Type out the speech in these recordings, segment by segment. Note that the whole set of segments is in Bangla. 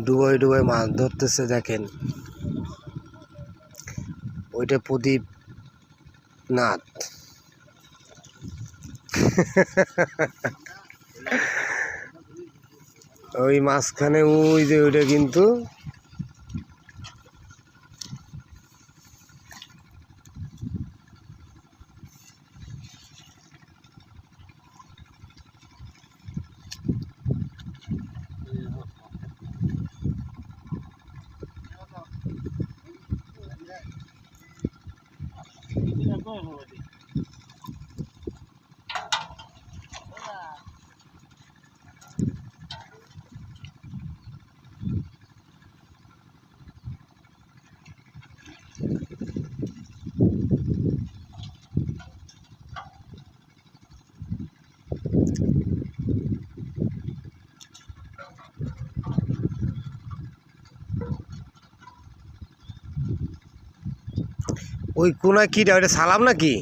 ডুবাই ডুবাই মাছ ধরতেছে দেখেন, ওইটা প্রদীপ নাথ। ওই মাঝখানে ওই যে ওইটা কিন্তু ওই কোনা কিটা, ওইটা সালাম নাকি?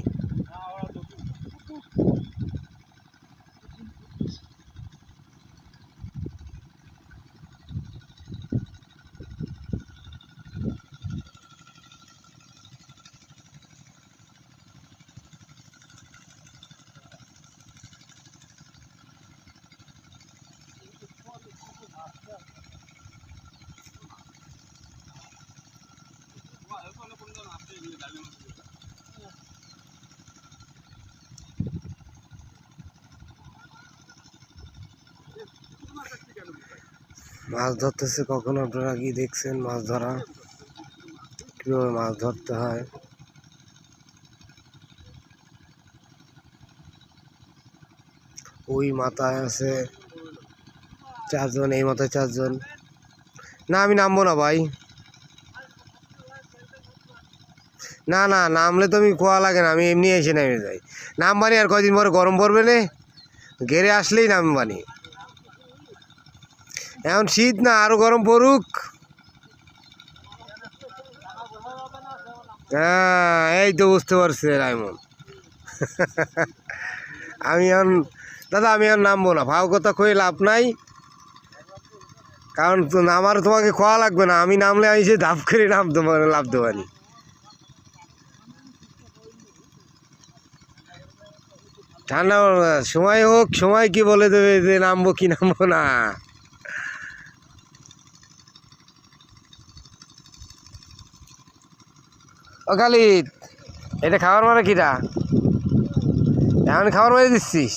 মাছ ধরতেছে কখন? আপনারা কি দেখছেন মাছ ধরা, কিভাবে মাছ ধরতে হয়? ওই মাথায় আছে 4 জন, এই মাথায় 4 জন। না আমি নামবো না ভাই, না না নামলে তো আমি খোয়া লাগে না, আমি এমনি এসে নেমে যাই। নামবানি আর কয়দিন পরে গরম পড়বে না, ঘেরে আসলেই নামবানি। এখন শীত না, আরো গরম পড়ুক। হ্যাঁ এই তো বুঝতে পারছি রাইমন। আমি এখন দাদা আমি এখন নামবো না, ভাও কথা কয়ে লাভ নাই, কারণ আমার তোমাকে খোয়া লাগবে না। আমি নামলে আমি সে ধাপ করে নামতে লাভ দেবানি। ঠান্ডা সময় হোক, সময় কি বলে দেবে যে নামবো কি নামবো না। ও খালিদ, এটা খাবার মারে কিটা? এখন খাবার মারে দিচ্ছিস?